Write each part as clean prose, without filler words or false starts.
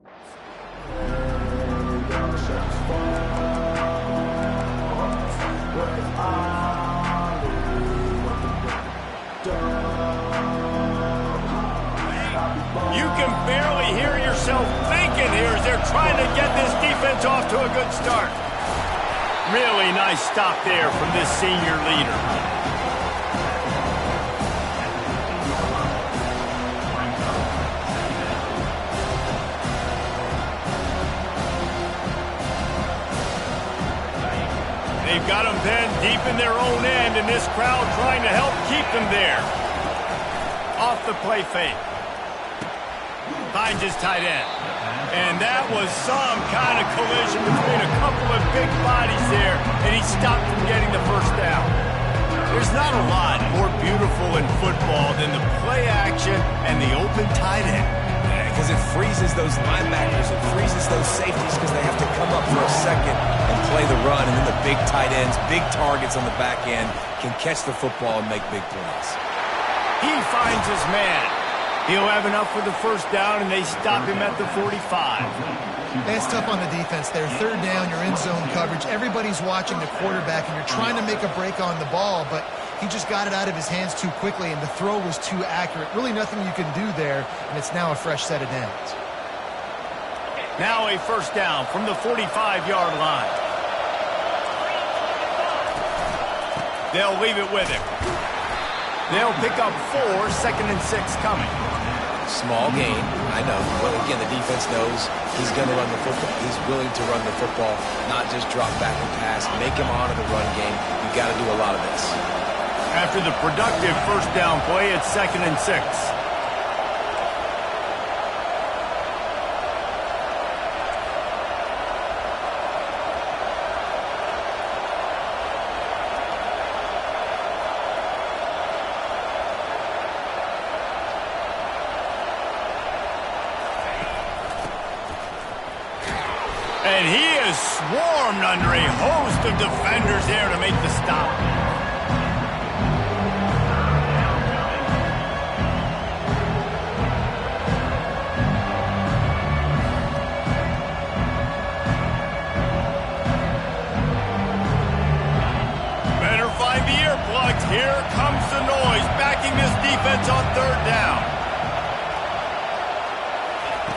You can barely hear yourself thinking here as they're trying to get this defense off to a good start. Really nice stop there from this senior leader. They've got them then deep in their own end, and this crowd trying to help keep them there. Off the play fake. Finds his tight end. And that was some kind of collision between a couple of big bodies there, and he stopped from getting the first down. There's not a lot more beautiful in football than the play action and the open tight end. Because it freezes those linebackers, it freezes those safeties because they have to come up for a second and play the run, and then the big tight ends, big targets on the back end can catch the football and make big plays. He finds his man. He'll have enough for the first down, and they stop him at the 45. That's tough on the defense there. Third down, you're in zone coverage. Everybody's watching the quarterback, and you're trying to make a break on the ball, but he just got it out of his hands too quickly, and the throw was too accurate. Really nothing you can do there, and it's now a fresh set of downs. Now a first down from the 45-yard line. They'll leave it with him. They'll pick up 4, 2nd and 6 coming. Small gain, I know. But again, the defense knows he's going to run the football. He's willing to run the football, not just drop back and pass. Make him honor the run game. You got to do a lot of this. After the productive first down play, it's 2nd and 6. And he is swarmed under a host of defenders there to make the stop. Better find the earplugs. Here comes the noise, backing this defense on third down.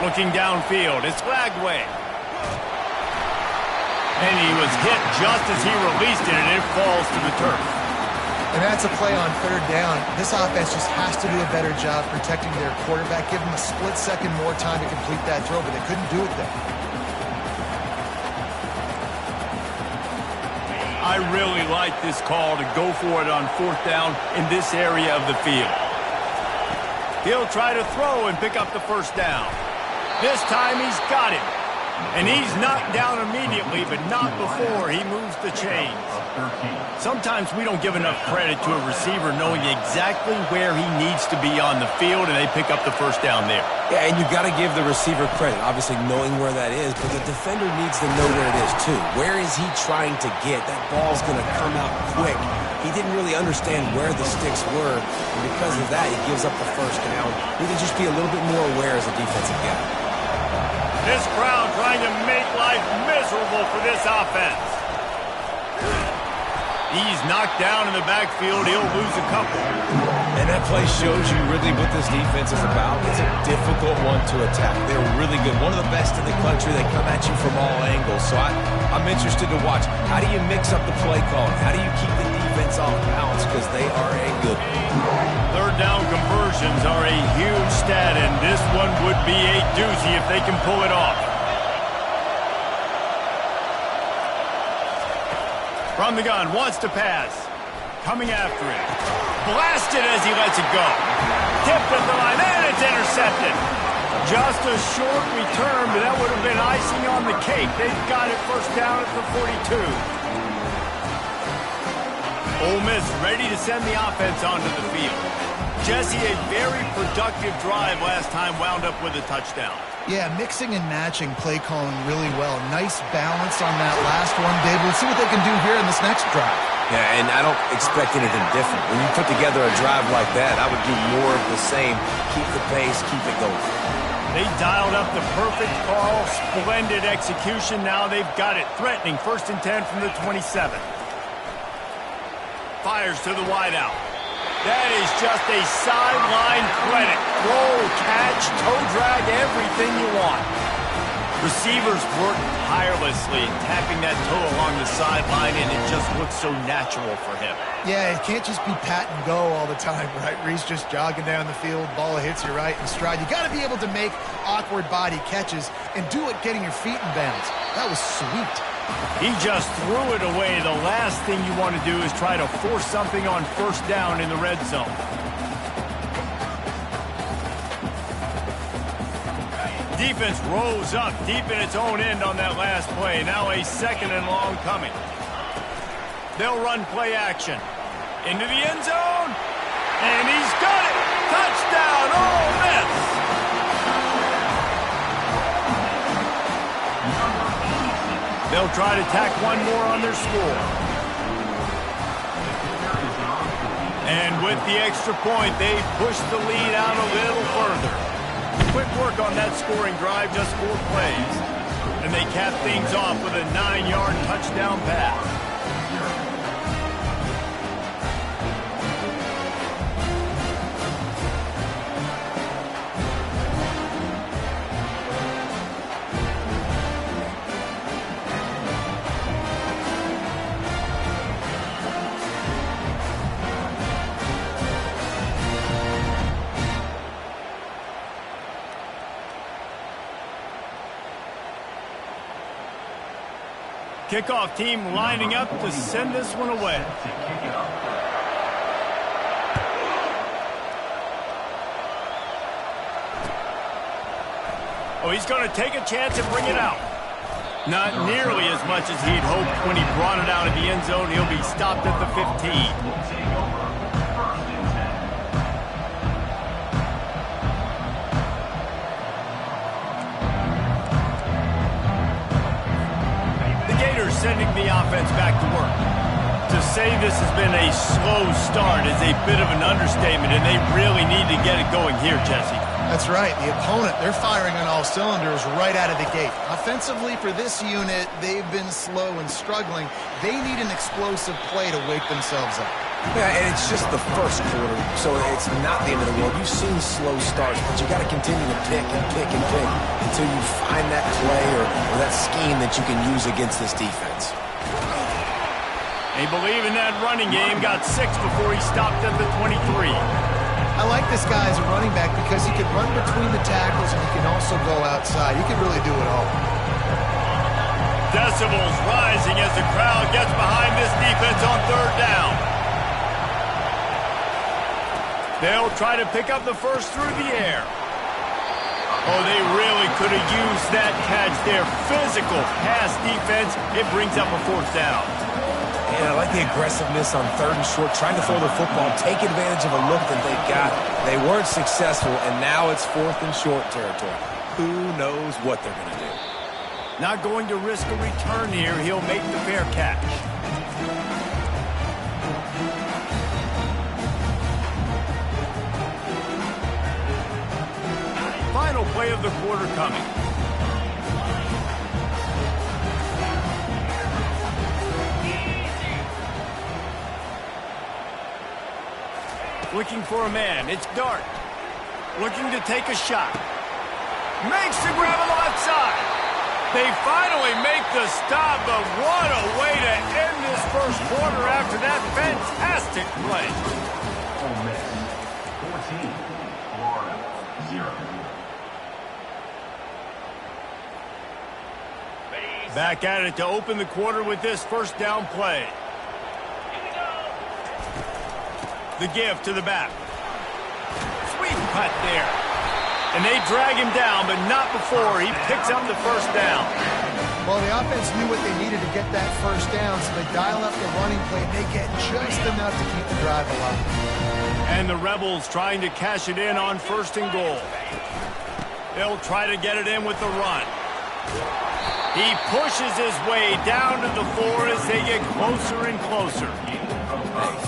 Looking downfield, it's Lagway. And he was hit just as he released it, and it falls to the turf. And that's a play on third down. This offense just has to do a better job protecting their quarterback. Give him a split second more time to complete that throw, but they couldn't do it there. I really like this call to go for it on fourth down in this area of the field. He'll try to throw and pick up the first down. This time he's got it. And he's knocked down immediately, but not before he moves the chains. Sometimes we don't give enough credit to a receiver knowing exactly where he needs to be on the field, and they pick up the first down there. Yeah, and you've got to give the receiver credit, obviously knowing where that is, but the defender needs to know where it is too. Where is he trying to get? That ball's going to come out quick. He didn't really understand where the sticks were, and because of that, he gives up the first down. We can just be a little bit more aware as a defensive guy. This crowd trying to make life miserable for this offense. He's knocked down in the backfield. He'll lose a couple. And that play shows you really what this defense is about. It's a difficult one to attack. They're really good. One of the best in the country. They come at you from all angles. So I'm interested to watch. How do you mix up the play calling? How do you keep the defense off balance? Because they are a good one. Third down conversions are a huge stat, and this one would be a doozy if they can pull it off. From the gun, wants to pass. Coming after it. Blasted as he lets it go. Tipped at the line, and it's intercepted. Just a short return, but that would have been icing on the cake. They've got it first down at the 42. Ole Miss ready to send the offense onto the field. Jesse, a very productive drive last time, wound up with a touchdown. Yeah, mixing and matching play calling really well. Nice balance on that last one, David. Let's see what they can do here in this next drive. Yeah, and I don't expect anything different. When you put together a drive like that, I would do more of the same. Keep the pace, keep it going. They dialed up the perfect call, splendid execution. Now they've got it. Threatening 1st and 10 from the 27. Fires to the wideout. That is just a sideline credit. Throw, catch, toe drag, everything you want. Receivers work tirelessly, tapping that toe along the sideline, and it just looks so natural for him. Yeah, it can't just be pat and go all the time, right? Reese just jogging down the field, ball hits you right in stride. You got to be able to make awkward body catches and do it getting your feet in bounds. That was sweet. He just threw it away. The last thing you want to do is try to force something on 1st down in the red zone. Defense rose up deep in its own end on that last play. Now a 2nd and long coming. They'll run play action. Into the end zone. And he's got it. Touchdown, Ole Miss. They'll try to tack one more on their score. And with the extra point, they push the lead out a little further. Quick work on that scoring drive, just 4 plays. And they cap things off with a 9-yard touchdown pass. Kickoff team lining up to send this one away. Oh, he's going to take a chance and bring it out. Not nearly as much as he'd hoped when he brought it out of the end zone. He'll be stopped at the 15. Sending the offense back to work. To say this has been a slow start is a bit of an understatement, and they really need to get it going here, Jesse. That's right. The opponent, they're firing on all cylinders right out of the gate. Offensively, for this unit, they've been slow and struggling. They need an explosive play to wake themselves up. Yeah, and it's just the first quarter, so it's not the end of the world. You've seen slow starts, but you got to continue to pick and pick and pick until you find that play or that scheme that you can use against this defense. They believe in that running game. Got 6 before he stopped at the 23. I like this guy as a running back because he can run between the tackles and he can also go outside. He can really do it all. Decibels rising as the crowd gets behind this defense on 3rd down. They'll try to pick up the first through the air. Oh, they really could have used that catch there. Physical pass defense. It brings up a 4th down. And I like the aggressiveness on 3rd and short, trying to throw the football, take advantage of a look that they got. They weren't successful, and now it's 4th and short territory. Who knows what they're going to do? Not going to risk a return here. He'll make the fair catch. Final play of the quarter coming. Looking for a man. It's Dart. Looking to take a shot. Makes the grab on the left side. They finally make the stop, but what a way to end this first quarter after that fantastic play. Ole Miss, 14, Florida, 0. Back at it to open the quarter with this 1st down play. The give to the back. Sweet cut there. And they drag him down, but not before he picks up the 1st down. Well, the offense knew what they needed to get that 1st down, so they dial up the running play, and they get just enough to keep the drive alive. And the Rebels trying to cash it in on 1st and goal. They'll try to get it in with the run. He pushes his way down to the 4 as they get closer and closer. Hey,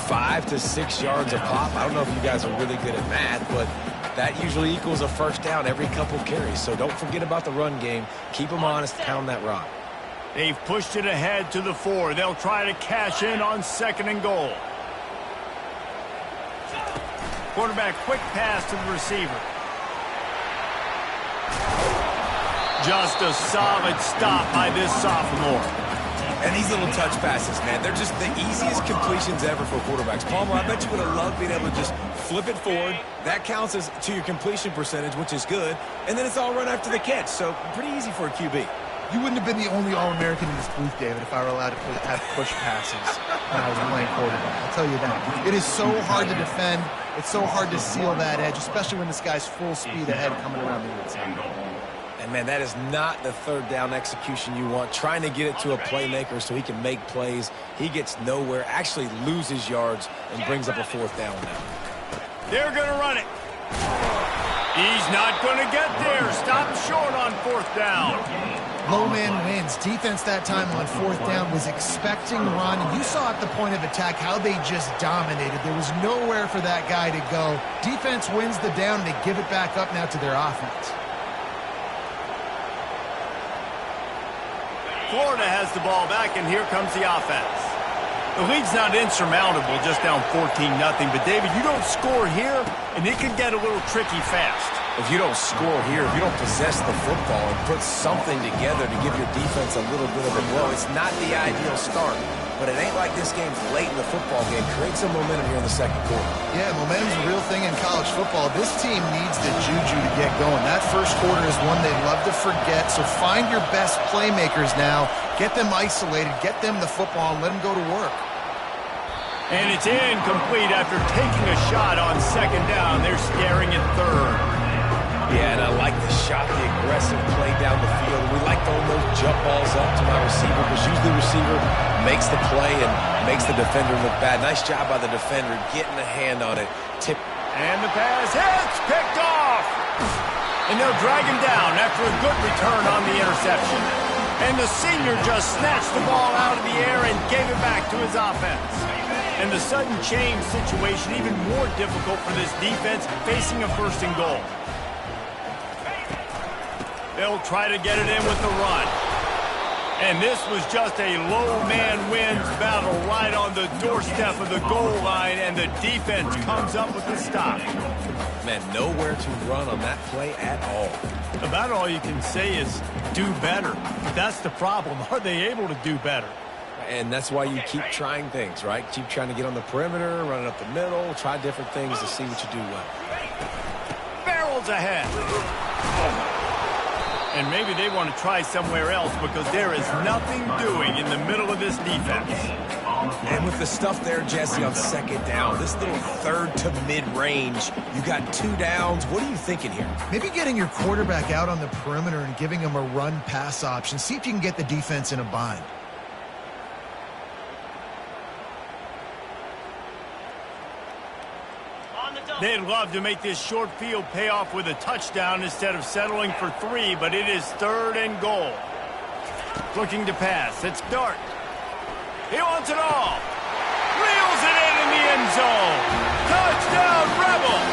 5 to 6 yards a pop. I don't know if you guys are really good at math, but That usually equals a first down every couple carries, so don't forget about the run game. Keep them honest, pound that rock. They've pushed it ahead to the 4. They'll try to cash in on 2nd and goal. Quarterback quick pass to the receiver. Just a solid stop by this sophomore. And these little touch passes, man, they're just the easiest completions ever for quarterbacks. Palmer, I bet you would have loved being able to just flip it forward. That counts as to your completion percentage, which is good. And then it's all run after the catch, so pretty easy for a QB. You wouldn't have been the only All-American in this booth, David, if I were allowed to have push passes when I was playing quarterback. I'll tell you that. It is so hard to defend. It's so hard to seal that edge, especially when this guy's full speed ahead coming around the inside. And, man, that is not the third down execution you want. Trying to get it to a playmaker so he can make plays. He gets nowhere, actually loses yards, and brings up a 4th down now. They're going to run it. He's not going to get there. Stop short on 4th down. Low man wins. Defense that time on 4th down was expecting run. And you saw at the point of attack how they just dominated. There was nowhere for that guy to go. Defense wins the down, and they give it back up now to their offense. Florida has the ball back, and here comes the offense. The lead's not insurmountable, just down 14-0. But, David, you don't score here, and it can get a little tricky fast. If you don't score here, if you don't possess the football and put something together to give your defense a little bit of a blow, it's not the ideal start. But it ain't like this game's late in the football game. Create some momentum here in the 2nd quarter. Yeah, momentum's a real thing in college football. This team needs the juju to get going. That first quarter is one they'd love to forget. So find your best playmakers now. Get them isolated. Get them the football and let them go to work. And it's incomplete after taking a shot on 2nd down. They're staring at 3rd. Yeah, and I like the shot, the aggressive play down the field. We like throwing those jump balls up to my receiver because usually the receiver makes the play and makes the defender look bad. Nice job by the defender getting a hand on it. Tip. And the pass hits, picked off. And they'll drag him down after a good return on the interception. And the senior just snatched the ball out of the air and gave it back to his offense. And the sudden change situation even more difficult for this defense facing a 1st and goal. They'll try to get it in with the run. And this was just a low man wins battle right on the doorstep of the goal line, and the defense comes up with the stop. Man, nowhere to run on that play at all. About all you can say is do better. That's the problem. Are they able to do better? And that's why you keep trying things, right? Keep trying to get on the perimeter, run it up the middle, try different things to see what you do well. Barrels ahead. And maybe they want to try somewhere else because there is nothing doing in the middle of this defense. And with the stuff there, Jesse, on 2nd down, this little 3rd to mid-range, you got 2 downs. What are you thinking here? Maybe getting your quarterback out on the perimeter and giving him a run-pass option. See if you can get the defense in a bind. They'd love to make this short field pay off with a touchdown instead of settling for 3, but it is 3rd and goal. Looking to pass. It's Dart. He wants it all. Reels it in the end zone. Touchdown, Rebels!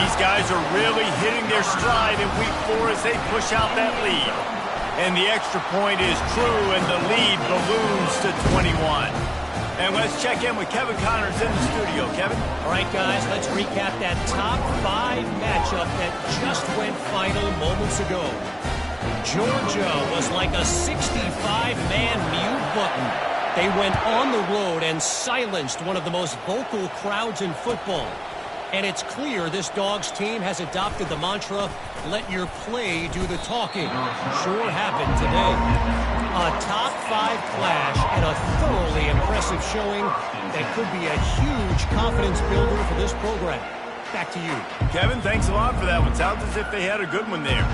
These guys are really hitting their stride in week 4 as they push out that lead. And the extra point is true, and the lead balloons to 21. And let's check in with Kevin Connors in the studio. Kevin? All right, guys, let's recap that top 5 matchup that just went final moments ago. Georgia was like a 65-man mute button. They went on the road and silenced one of the most vocal crowds in football. And it's clear this Dogs team has adopted the mantra, let your play do the talking. Sure happened today. A top 5 clash and a thoroughly impressive showing that could be a huge confidence builder for this program. Back to you. Kevin, thanks a lot for that one. Sounds as if they had a good one there.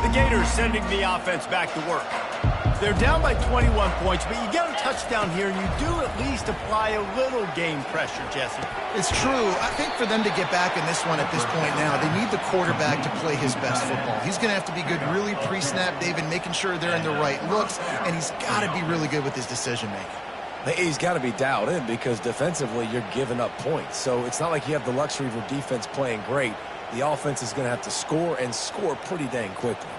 The Gators sending the offense back to work. They're down by 21 points, but you get a touchdown here, and you do at least apply a little game pressure, Jesse. It's true. I think for them to get back in this one at this point now, they need the quarterback to play his best football. He's going to have to be good really pre-snap, David, making sure they're in the right looks, and he's got to be really good with his decision-making. He's got to be dialed in because defensively you're giving up points. So it's not like you have the luxury of your defense playing great. The offense is going to have to score and score pretty dang quickly.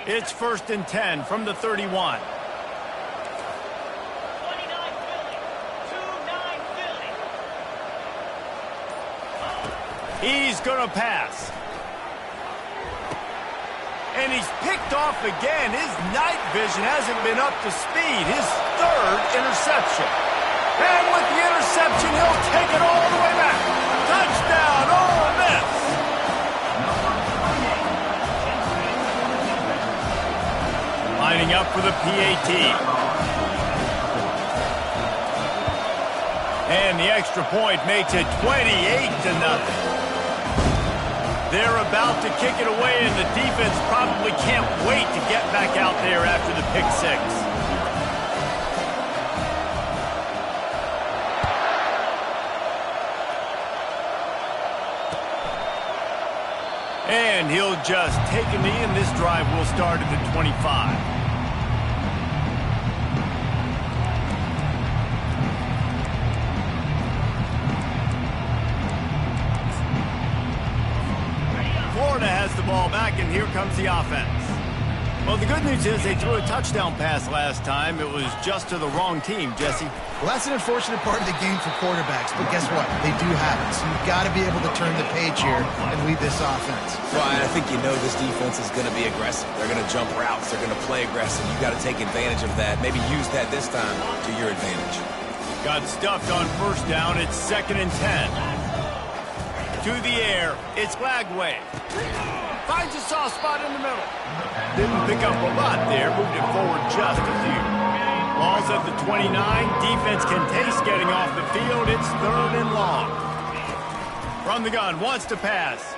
It's 1st and 10 from the 31. He's going to pass. And he's picked off again. His night vision hasn't been up to speed. His 3rd interception. And with the interception, he'll take it all the way back. Touchdown, Ole Miss. Lining up for the PAT. And the extra point makes it 28-0. They're about to kick it away, and the defense probably can't wait to get back out there after the pick 6. And he'll just take a knee, and this drive will start at the 25. Florida has the ball back, and here comes the offense. Well, the good news is they threw a touchdown pass last time. It was just to the wrong team, Jesse. Well, that's an unfortunate part of the game for quarterbacks, but guess what? They do have it, so you've got to be able to turn the page here and lead this offense. Well, I think you know this defense is going to be aggressive. They're going to jump routes. They're going to play aggressive. You've got to take advantage of that. Maybe use that this time to your advantage. Got stuffed on 1st down. It's 2nd and 10. To the air. It's Lagway. Finds a soft spot in the middle. Didn't pick up a lot there. Moved it forward just a few. Ball's at the 29. Defense can taste getting off the field. It's 3rd and long. From the gun. Wants to pass.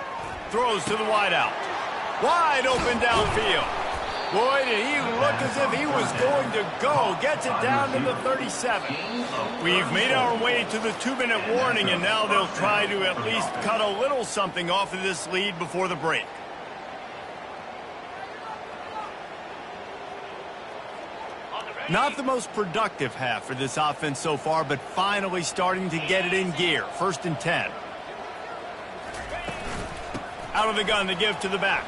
Throws to the wideout. Wide open downfield. Boy, did he look as if he was going to go. Gets it down to the 37. We've made our way to the 2-minute warning, and now they'll try to at least cut a little something off of this lead before the break. Not the most productive half for this offense so far, but finally starting to get it in gear. 1st and 10. Out of the gun, the give to the back.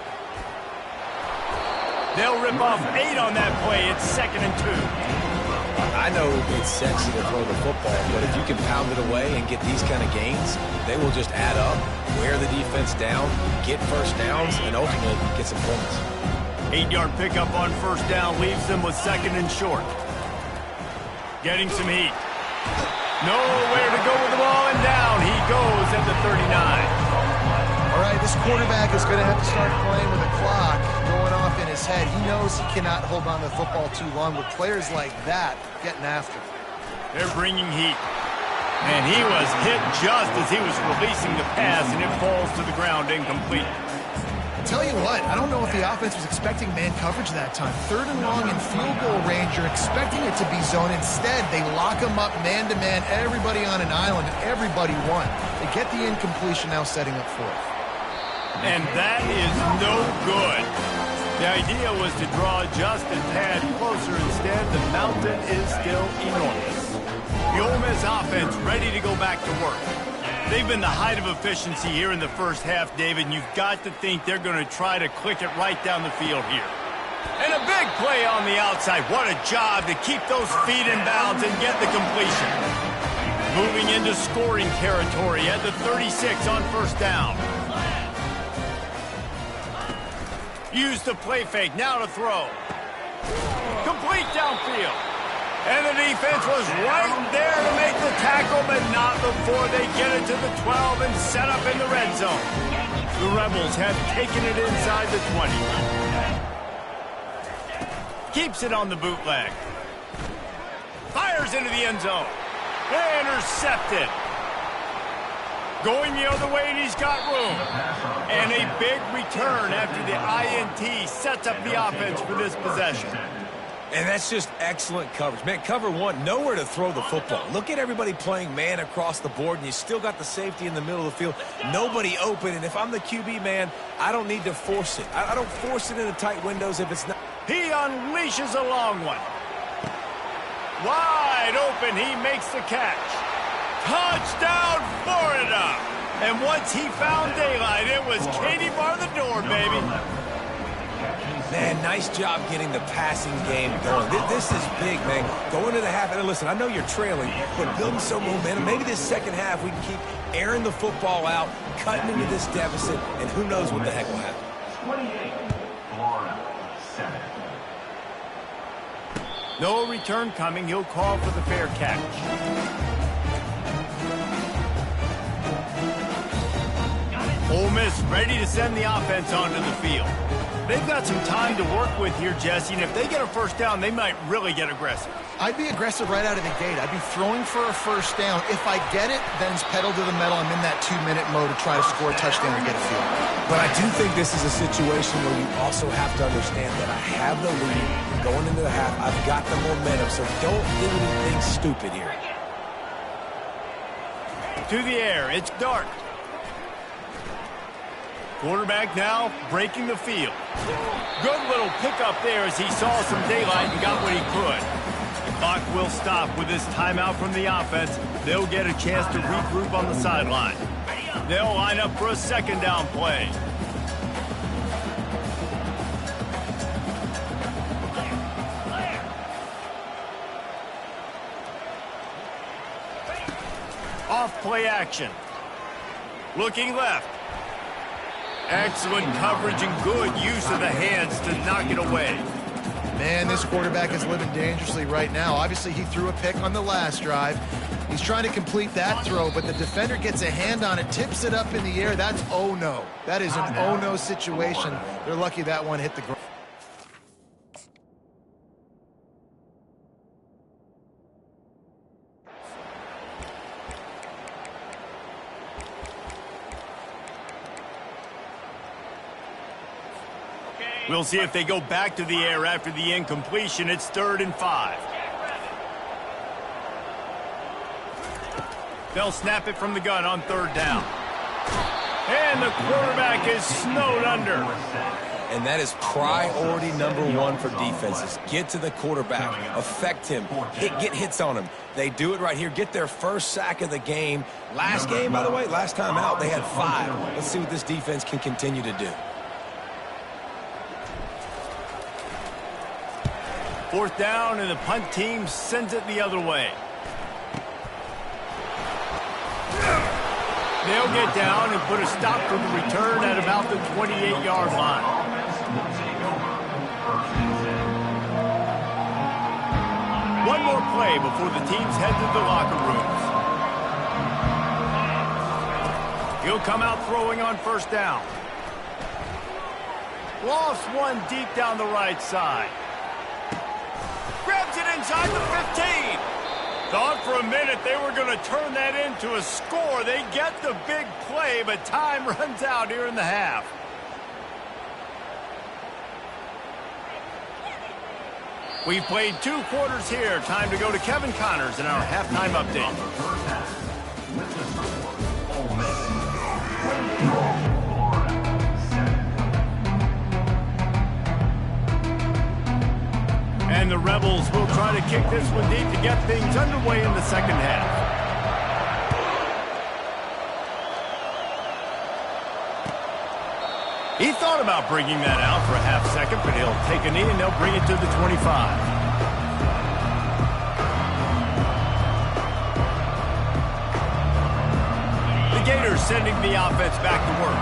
They'll rip off 8 on that play. It's 2nd and 2. I know it's sexy to throw the football, but if you can pound it away and get these kind of gains, they will just add up, wear the defense down, get 1st downs, and ultimately get some points. 8-yard pickup on 1st down leaves them with 2nd and short. Getting some heat. Nowhere to go with the ball, and down he goes at the 39. All right, this quarterback is going to have to start playing with a clock going off in his head. He knows he cannot hold on to the football too long with players like that getting after him. They're bringing heat. And he was hit just as he was releasing the pass, and it falls to the ground incomplete. Tell you what, I don't know if the offense was expecting man coverage that time. 3rd and long in field goal range, you're expecting it to be zone. Instead, they lock him up man-to-man, everybody on an island, and everybody won. They get the incompletion now setting up 4th. And that is no good. The idea was to draw just a tad closer. Instead, the mountain is still enormous. The Ole Miss offense ready to go back to work. They've been the height of efficiency here in the 1st half, David, and you've got to think they're going to try to click it right down the field here. And a big play on the outside. What a job to keep those feet in bounds and get the completion. Moving into scoring territory at the 36 on 1st down. Use the play fake, now to throw. Complete downfield. And the defense was right there to make the tackle, but not before they get it to the 12 and set up in the red zone. The Rebels have taken it inside the 20. Keeps it on the bootleg. Fires into the end zone. Intercepted. Going the other way, and he's got room. And a big return after the INT sets up the offense for this possession. And that's just excellent coverage. Man, cover one, nowhere to throw the football. Look at everybody playing man across the board, and you still got the safety in the middle of the field. Nobody open, and if I'm the QB, man, I don't need to force it. I don't force it into tight windows if it's not. He unleashes a long one. Wide open, he makes the catch. Touchdown, Florida! And once he found daylight, it was Katie bar the door, baby. Man, nice job getting the passing game going. This is big, man. Going to the half, and listen, I know you're trailing, but building some momentum. Maybe this second half we can keep airing the football out, cutting into this deficit, and who knows what the heck will happen. 28, Florida, 7. No return coming. He'll call for the fair catch. Ole Miss ready to send the offense onto the field. They've got some time to work with here, Jesse, and if they get a first down, they might really get aggressive. I'd be aggressive right out of the gate. I'd be throwing for a first down. If I get it, then it's pedal to the metal. I'm in that 2-minute mode to try to score a touchdown or get a field. But I do think this is a situation where you also have to understand that I have the lead going into the half. I've got the momentum, so don't do anything stupid here. To the air, it's Dart. Quarterback now breaking the field. Good little pickup there as he saw some daylight and got what he could. The clock will stop with this timeout from the offense. They'll get a chance to regroup on the sideline. They'll line up for a second down play. Off play action. Looking left. Excellent coverage and good use of the hands to knock it away. Man, this quarterback is living dangerously right now. Obviously, he threw a pick on the last drive. He's trying to complete that throw, but the defender gets a hand on it, tips it up in the air. That's oh-no. That is an oh-no situation. They're lucky that one hit the ground. We'll see if they go back to the air after the incompletion. It's 3rd and 5. They'll snap it from the gun on 3rd down. And the quarterback is snowed under. And that is priority number 1 for defenses. Get to the quarterback, affect him, get hits on him. They do it right here, get their first sack of the game. Last game, by the way, last time out, they had 5. Let's see what this defense can continue to do. 4th down, and the punt team sends it the other way. They'll get down and put a stop to the return at about the 28-yard line. One more play before the teams head to the locker rooms. He'll come out throwing on 1st down. Lost one deep down the right side. Grabs it inside the 15. Thought for a minute they were going to turn that into a score. They get the big play, but time runs out here in the half. We've played 2 quarters here. Time to go to Kevin Connors in our halftime update. And the Rebels will try to kick this one deep to get things underway in the second half. He thought about bringing that out for a half second, but he'll take a knee and they'll bring it to the 25. The Gators sending the offense back to work.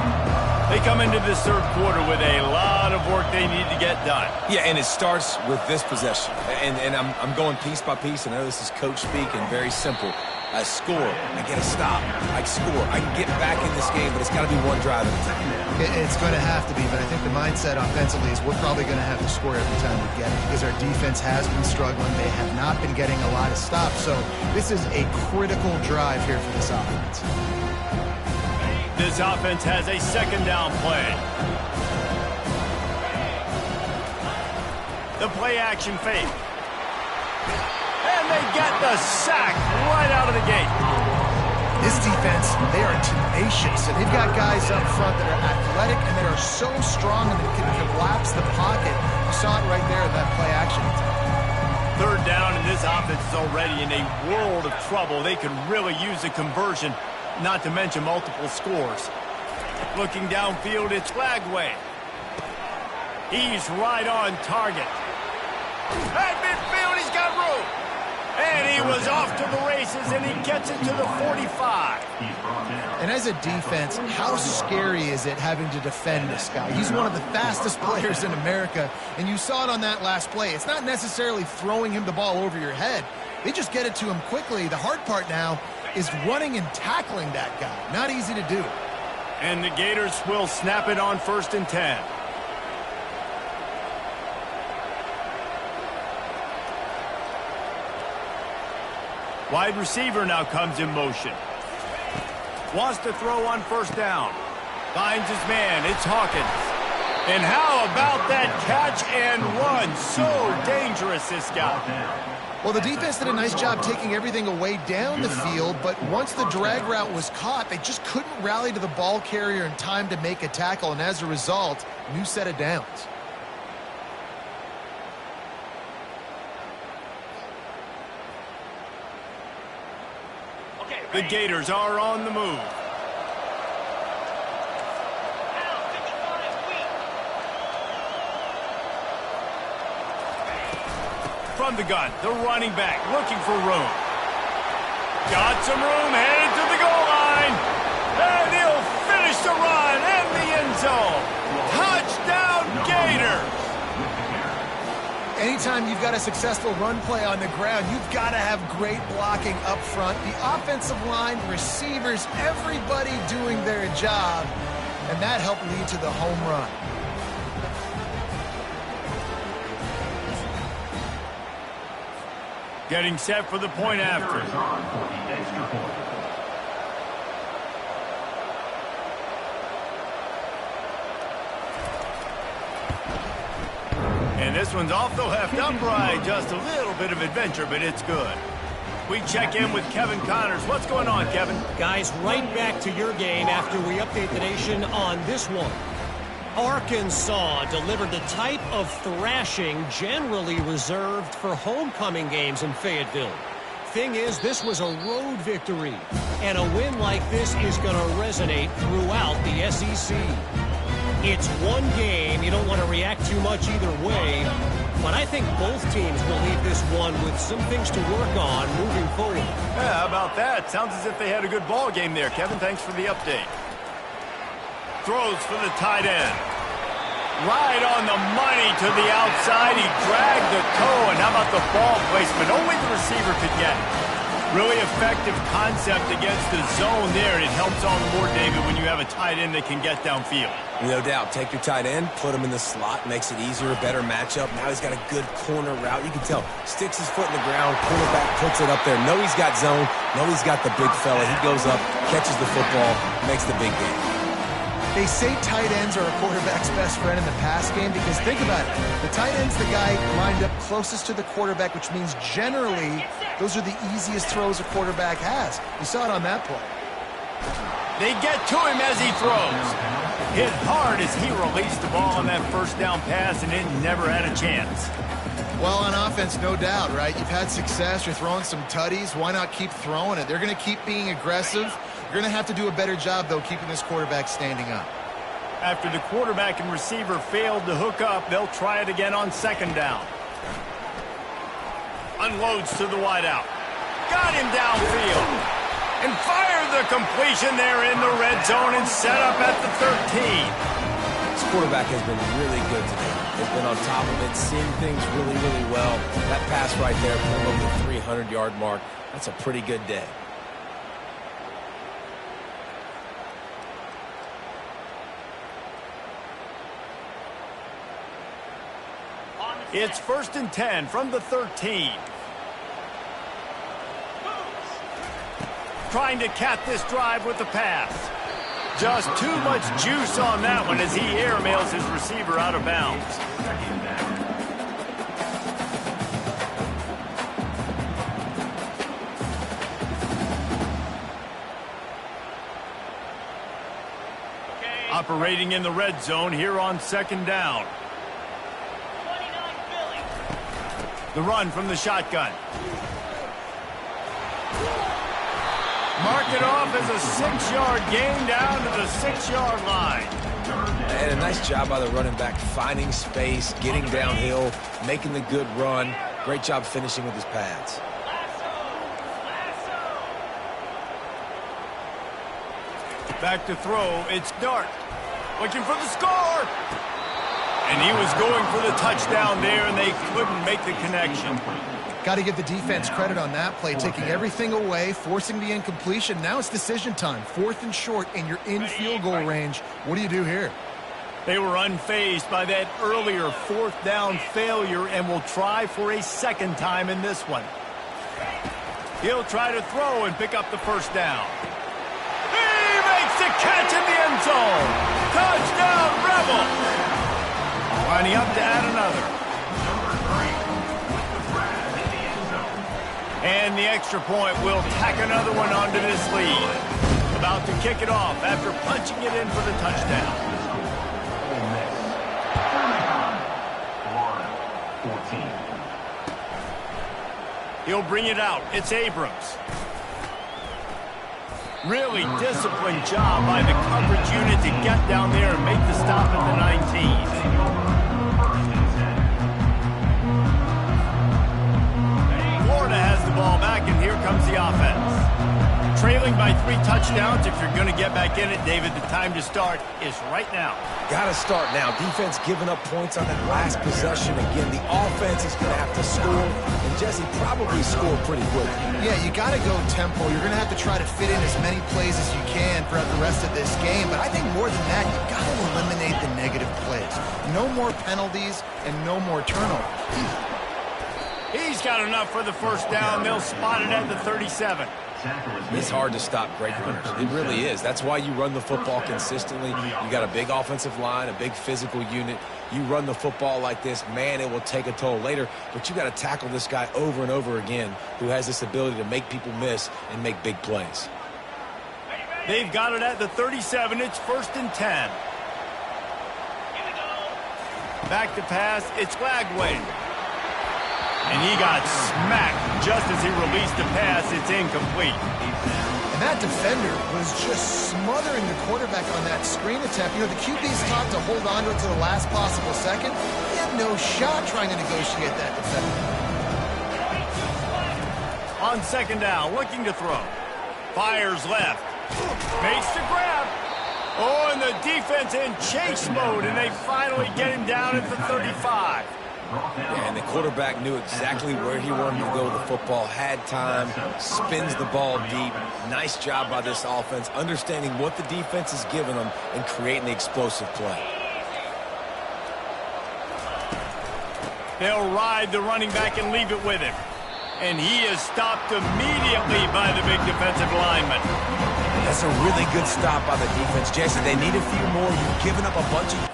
They come into this 3rd quarter with a lot of work they need to get done. Yeah, and it starts with this possession. And I'm going piece by piece. I know this is coach speak and very simple. I score. I get a stop. I score. I can get back in this game, but it's got to be one drive at a time. It's going to have to be, but I think the mindset offensively is we're probably going to have to score every time we get it because our defense has been struggling. They have not been getting a lot of stops. So this is a critical drive here for this offense. This offense has a 2nd down play. The play action fake. And they get the sack right out of the gate. This defense, they are tenacious, and they've got guys up front that are athletic and that are so strong and that can collapse the pocket. You saw it right there in that play action. Third down, and this offense is already in a world of trouble. They could really use a conversion, not to mention multiple scores. Looking downfield, it's Lagway. He's right on target. At midfield, he's got room. And he was off to the races, and he gets it to the 45. And as a defense, how scary is it having to defend this guy? He's one of the fastest players in America, and you saw it on that last play. It's not necessarily throwing him the ball over your head. They just get it to him quickly. The hard part now is running and tackling that guy. Not easy to do. And the Gators will snap it on 1st and 10. Wide receiver now comes in motion. Wants to throw on 1st down. Finds his man. It's Hawkins. And how about that catch and run? So dangerous, this guy. Well, the defense did a nice job taking everything away down the field, but once the drag route was caught, they just couldn't rally to the ball carrier in time to make a tackle, and as a result, new set of downs. The Gators are on the move. From the gun, the running back looking for room. Got some room, headed to the goal line. And he'll finish the run in the end zone. Touchdown, Gators. Anytime you've got a successful run play on the ground, you've got to have great blocking up front. The offensive line, receivers, everybody doing their job, and that helped lead to the home run. Getting set for the point after. And this one's off the left upright. Just a little bit of adventure, but it's good. We check in with Kevin Connors. What's going on, Kevin? Guys, right back to your game after we update the nation on this one. Arkansas delivered the type of thrashing generally reserved for homecoming games in Fayetteville. Thing is, this was a road victory, and a win like this is going to resonate throughout the SEC. It's one game. You don't want to react too much either way, but I think both teams will leave this one with some things to work on moving forward. Yeah, how about that? Sounds as if they had a good ball game there, Kevin. Thanks for the update. Throws for the tight end. Right on the money to the outside. He dragged the toe, and how about the ball placement? Only the receiver could get it. Really effective concept against the zone there, and it helps all the more, David, when you have a tight end that can get downfield. No doubt. Take your tight end, put him in the slot, makes it easier, a better matchup. Now he's got a good corner route. You can tell. Sticks his foot in the ground, cornerback puts it up there. Know he's got zone. Know he's got the big fella. He goes up, catches the football, makes the big game. They say tight ends are a quarterback's best friend in the pass game because think about it. The tight end's the guy lined up closest to the quarterback, which means generally those are the easiest throws a quarterback has. You saw it on that play. They get to him as he throws. Hit hard as he released the ball on that first down pass, and it never had a chance. Well, on offense, no doubt, right? You've had success. You're throwing some tutties. Why not keep throwing it? They're going to keep being aggressive. You're going to have to do a better job, though, keeping this quarterback standing up. After the quarterback and receiver failed to hook up, they'll try it again on 2nd down. Unloads to the wideout. Got him downfield. And fired the completion there in the red zone and set up at the 13. This quarterback has been really good today. They've been on top of it, seeing things really, really well. That pass right there, put over the 300-yard mark. That's a pretty good day. It's 1st and 10 from the 13. Trying to cap this drive with the pass. Just too much juice on that one as he airmails his receiver out of bounds. Operating in the red zone here on second down. The run from the shotgun. Mark it off as a 6-yard gain down to the 6-yard line. And a nice job by the running back, finding space, getting downhill, making the good run. Great job finishing with his pads. Back to throw, it's Dart. Looking for the score! And he was going for the touchdown there, and they couldn't make the connection. Got to give the defense credit on that play, taking everything away, forcing the incompletion. Now it's decision time. 4th and short, and you're in field goal range. What do you do here? They were unfazed by that earlier 4th down failure and will try for a second time in this one. He'll try to throw and pick up the first down. He makes the catch in the end zone. Touchdown, Rebels! Lining up to add another. And the extra point will tack another one onto this lead. About to kick it off after punching it in for the touchdown. He'll bring it out. It's Abrams. Really disciplined job by the coverage unit to get down there and make the stop at the 19. Has the ball back, and here comes the offense. Trailing by 3 touchdowns. If you're going to get back in it, David, the time to start is right now. Got to start now. Defense giving up points on that last possession. Again, the offense is going to have to score, and Jesse probably score pretty quickly. Yeah, you got to go tempo. You're going to have to try to fit in as many plays as you can throughout the rest of this game, but I think more than that, you got to eliminate the negative plays. No more penalties and no more turnovers. He's got enough for the first down. They'll spot it at the 37. It's hard to stop great runners. It really is. That's why you run the football consistently. You got a big offensive line, a big physical unit. You run the football like this, man, it will take a toll later. But you got to tackle this guy over and over again who has this ability to make people miss and make big plays. They've got it at the 37. It's 1st and 10. Back to pass. It's Lagway. And he got smacked just as he released the pass. It's incomplete. And that defender was just smothering the quarterback on that screen attempt. You know, the QB's taught to hold on to it to the last possible second. He had no shot trying to negotiate that defender. On second down, looking to throw. Fires left. Makes the grab. Oh, and the defense in chase mode, and they finally get him down at the 35. Yeah, and the quarterback knew exactly where he wanted to go with the football, had time, spins the ball deep. Nice job by this offense, understanding what the defense is giving them and creating the explosive play. They'll ride the running back and leave it with him. And he is stopped immediately by the big defensive lineman. That's a really good stop by the defense. Jesse, they need a few more. You've given up a bunch of...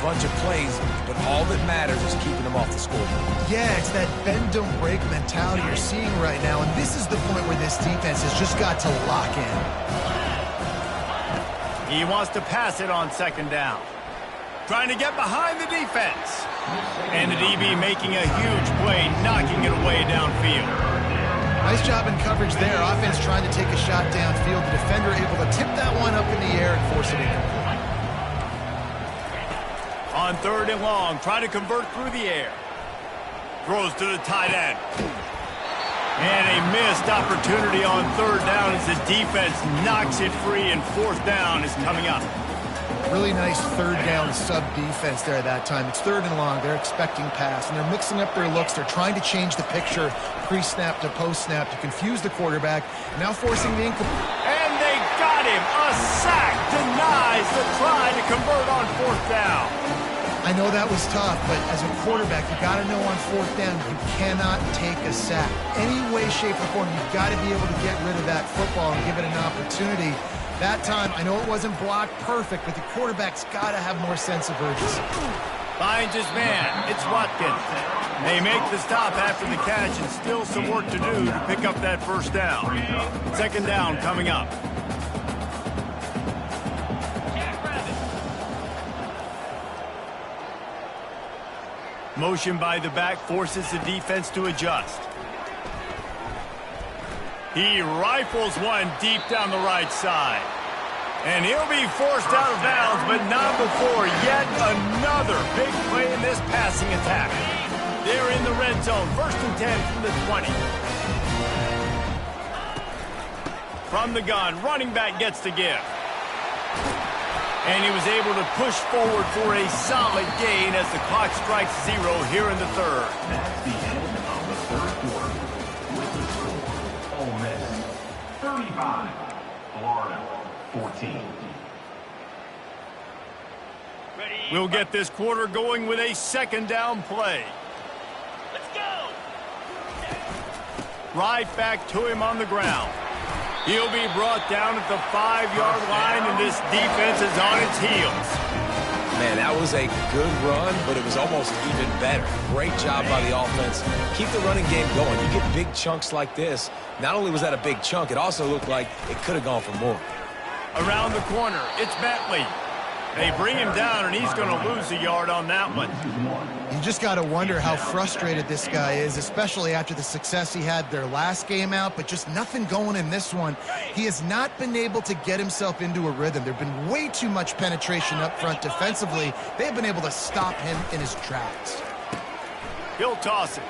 bunch of plays, but all that matters is keeping them off the scoreboard. Yeah, it's that bend don't break mentality you're seeing right now, and this is the point where this defense has just got to lock in. He wants to pass it on second down. Trying to get behind the defense. And the DB making a huge play, knocking it away downfield. Nice job in coverage there. Offense trying to take a shot downfield. The defender able to tip that one up in the air and force it incomplete. On 3rd and long, trying to convert through the air. Throws to the tight end. And a missed opportunity on 3rd down as the defense knocks it free, and 4th down is coming up. Really nice 3rd down sub-defense there at that time. It's 3rd and long. They're expecting pass, and they're mixing up their looks. They're trying to change the picture pre-snap to post-snap to confuse the quarterback, now forcing the incomplete. And they got him. A sack denies the try to convert on 4th down. I know that was tough, but as a quarterback, you got to know on 4th down, you cannot take a sack. Any way, shape, or form, you've got to be able to get rid of that football and give it an opportunity. That time, I know it wasn't blocked perfect, but the quarterback's got to have more sense of urgency. Finds his man. It's Watkins. They make the stop after the catch, and still some work to do to pick up that first down. Second down coming up. Motion by the back forces the defense to adjust. He rifles one deep down the right side. And he'll be forced out of bounds, but not before yet another big play in this passing attack. They're in the red zone, 1st and 10 from the 20. From the gun, running back gets the give. And he was able to push forward for a solid gain as the clock strikes 0 here in the third. That's the end of the third quarter. With the score, Ole Miss 35, Florida 14. We'll get this quarter going with a second down play. Let's go! Right back to him on the ground. He'll be brought down at the 5-yard line, and this defense is on its heels. Man, that was a good run, but it was almost even better. Great job by the offense. Keep the running game going. You get big chunks like this. Not only was that a big chunk, it also looked like it could have gone for more. Around the corner, it's Bentley. They bring him down, and he's going to lose a yard on that one. You just got to wonder how frustrated this guy is, especially after the success he had their last game out, but just nothing going in this one. He has not been able to get himself into a rhythm. There have been way too much penetration up front defensively. They've been able to stop him in his tracks. He'll toss it.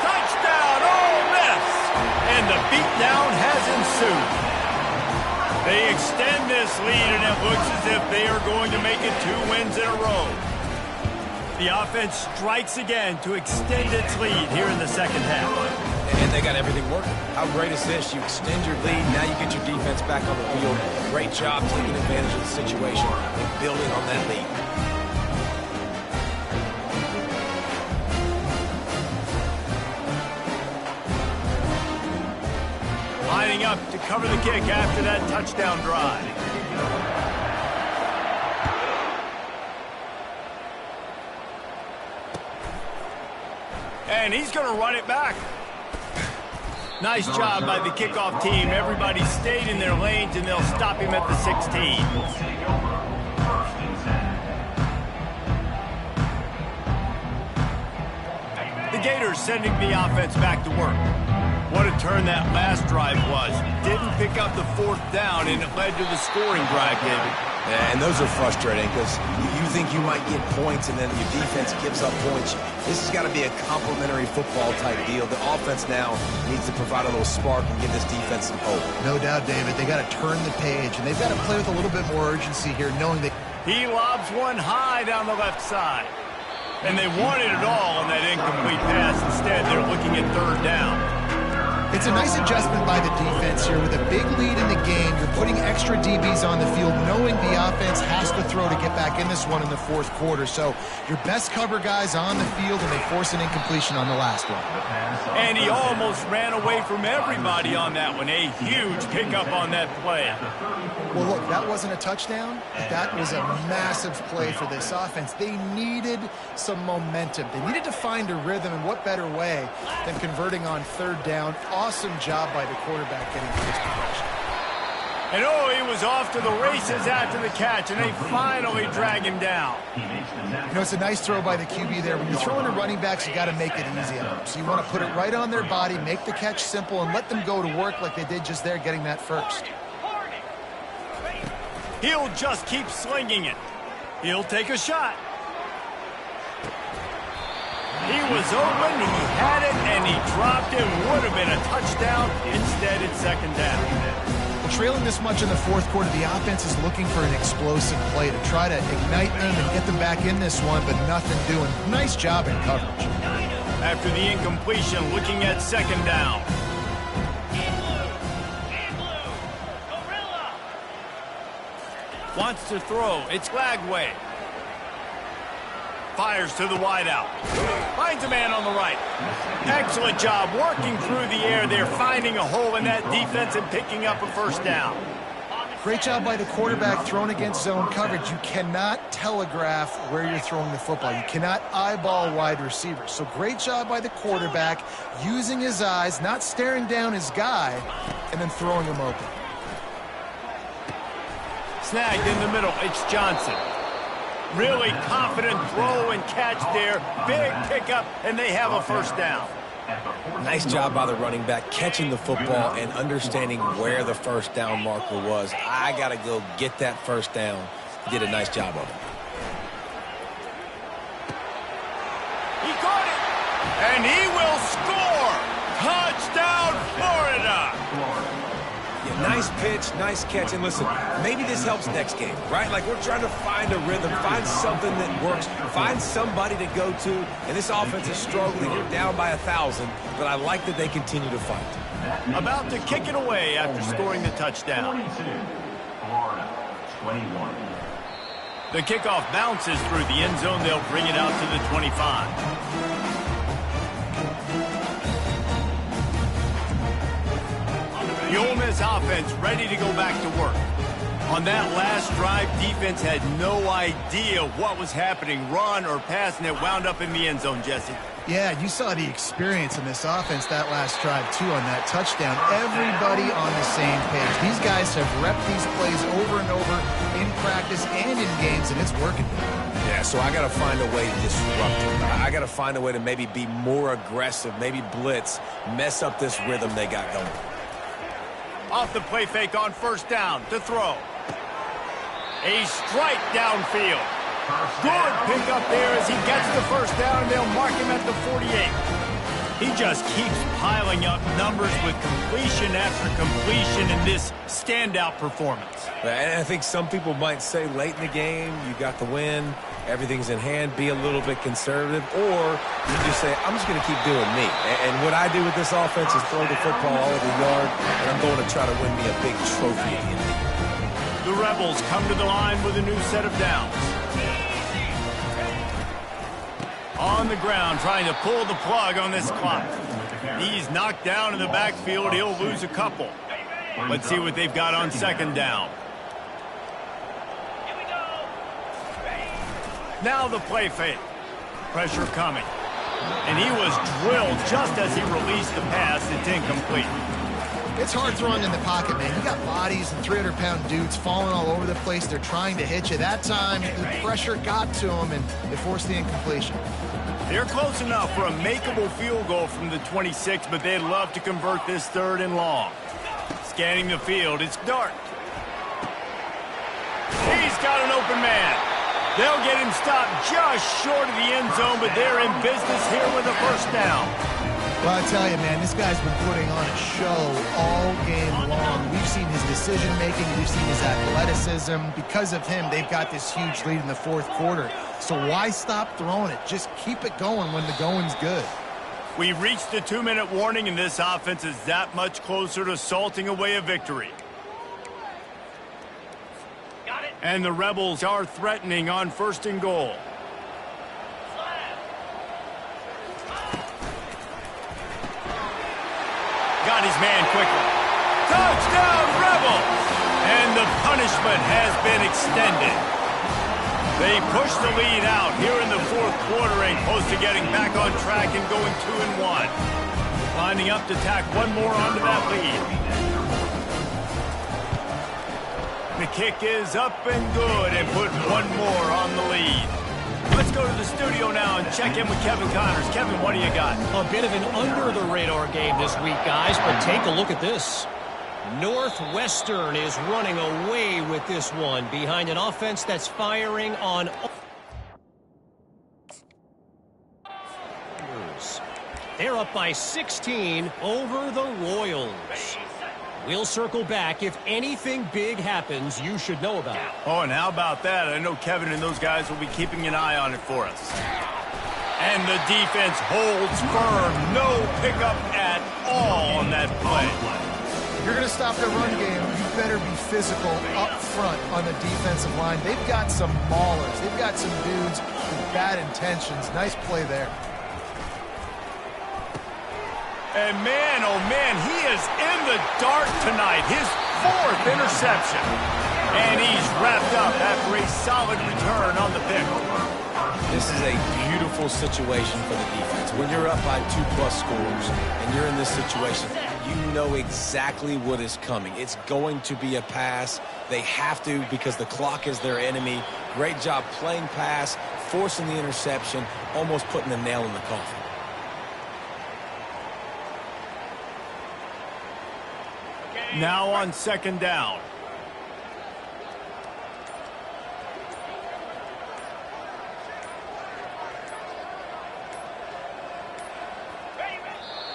Touchdown, Ole Miss! And the beatdown has ensued. They extend this lead, and it looks as if they are going to make it 2 wins in a row. The offense strikes again to extend its lead here in the second half. And they got everything working. How great is this? You extend your lead, now you get your defense back on the field. Great job taking advantage of the situation and building on that lead. Lining up to cover the kick after that touchdown drive. And he's going to run it back. Nice job by the kickoff team. Everybody stayed in their lanes, and they'll stop him at the 16. The Gators sending the offense back to work. What a turn that last drive was. Didn't pick up the 4th down, and it led to the scoring drive, David. Yeah, and those are frustrating because you think you might get points and then your defense gives up points. This has got to be a complementary football type deal. The offense now needs to provide a little spark and give this defense some hope. No doubt, David. They got to turn the page, and they've got to play with a little bit more urgency here, knowing that He lobs one high down the left side. And they wanted it all on that incomplete pass. Instead, they're looking at 3rd down. it's a nice adjustment by the defense here. With a big lead in the game, you're putting extra DBs on the field, knowing the offense has to throw to get back in this one in the 4th quarter. So your best cover guys on the field, and they force an incompletion on the last one. And he almost ran away from everybody on that one. A huge pickup on that play. Well, look, that wasn't a touchdown, but that was a massive play for this offense. They needed some momentum. They needed to find a rhythm, and what better way than converting on 3rd down. Awesome job by the quarterback getting to this progression. And oh, he was off to the races after the catch, and they finally drag him down. You know, it's a nice throw by the QB there. When you're throwing to running backs, you got to make it easy on them. So you want to put it right on their body, make the catch simple, and let them go to work like they did just there, getting that first. He'll just keep slinging it. He'll take a shot. He was open, he had it, and he dropped it. Would have been a touchdown. Instead, it's 2nd down. Well, trailing this much in the 4th quarter, the offense is looking for an explosive play to try to ignite them and get them back in this one, but nothing doing. Nice job in coverage. After the incompletion, looking at 2nd down. Wants to throw. It's Lagway. Fires to the wideout. Finds a man on the right. Excellent job working through the air there, finding a hole in that defense and picking up a 1st down. Great job by the quarterback thrown against zone coverage. You cannot telegraph where you're throwing the football. You cannot eyeball wide receivers. So great job by the quarterback using his eyes, not staring down his guy, and then throwing him open. Snagged in the middle. It's Johnson. Really confident throw and catch there. Big pickup, and they have a first down. Nice job by the running back catching the football and understanding where the first down marker was. I got to go get that first down. He did a nice job of it. He caught it, and he will score. Touchdown, Florida. Yeah, nice pitch, nice catch. And listen, maybe this helps next game, right? Like we're trying to find a rhythm, find something that works, find somebody to go to. And this offense is struggling. You're down by 1,000, but I like that they continue to fight. About to kick it away after scoring the touchdown. 22, Florida, 21. The kickoff bounces through the end zone. They'll bring it out to the 25. The Ole Miss offense ready to go back to work. On that last drive, defense had no idea what was happening, run or pass, and it wound up in the end zone, Jesse. Yeah, you saw the experience in this offense that last drive, too, on that touchdown. Everybody on the same page. These guys have repped these plays over and over in practice and in games, and it's working. Yeah, so I got to find a way to disrupt them. I got to find a way to maybe be more aggressive, maybe blitz, mess up this rhythm they got going. Off the play fake on first down to throw. A strike downfield. Good pickup there as he gets the first down, and they'll mark him at the 48. He just keeps piling up numbers with completion after completion in this standout performance. And I think some people might say late in the game, you got the win, everything's in hand, be a little bit conservative, or you just say, I'm just going to keep doing me. And what I do with this offense is throw the football all over the yard, and I'm going to try to win me a big trophy at the end. The Rebels come to the line with a new set of downs. On the ground, trying to pull the plug on this clock. He's knocked down in the backfield. He'll lose a couple. Let's see what they've got on second down. Now the play fake. Pressure coming. And he was drilled just as he released the pass. It's incomplete. It's hard throwing in the pocket, man. You got bodies and 300-pound dudes falling all over the place. They're trying to hit you. That time, the pressure got to them, and they forced the incompletion. They're close enough for a makeable field goal from the 26, but they'd love to convert this third and long. Scanning the field, it's Dart. He's got an open man. They'll get him stopped just short of the end zone, but they're in business here with a first down. Well, I tell you, man, this guy's been putting on a show all game long. We've seen his decision-making. We've seen his athleticism. Because of him, they've got this huge lead in the fourth quarter. So why stop throwing it? Just keep it going when the going's good. We've reached the 2-minute warning, and this offense is that much closer to salting away a victory. Got it. And the Rebels are threatening on first and goal. Got his man quickly. Touchdown, Rebels! And the punishment has been extended. They push the lead out here in the fourth quarter and close to getting back on track and going 2-1. Lining up to tack one more onto that lead. The kick is up and good and put one more on the lead. Let's go to the studio now and check in with Kevin Connors. Kevin, what do you got? A bit of an under-the-radar game this week, guys, but take a look at this. Northwestern is running away with this one behind an offense that's firing on. They're up by 16 over the Royals. We'll circle back. If anything big happens, you should know about it. Oh, and how about that? I know Kevin and those guys will be keeping an eye on it for us. And the defense holds firm. No pickup at all on that play. If you're going to stop the run game, you better be physical up front on the defensive line. They've got some maulers. They've got some dudes with bad intentions. Nice play there. And man, oh man, he is in the dark tonight. His fourth interception. And he's wrapped up after a solid return on the pick. This is a beautiful situation for the defense. When you're up by 2+ scores and you're in this situation, you know exactly what is coming. It's going to be a pass. They have to because the clock is their enemy. Great job playing pass, forcing the interception, almost putting the nail in the coffin. Now on second down.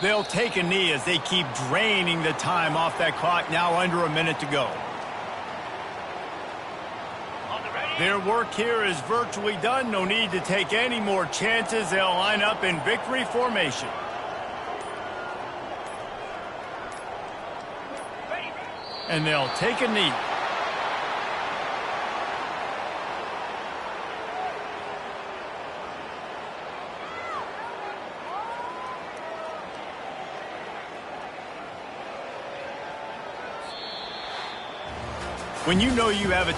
They'll take a knee as they keep draining the time off that clock. Now under a minute to go. Their work here is virtually done. No need to take any more chances. They'll line up in victory formation. And they'll take a knee. When you know you have a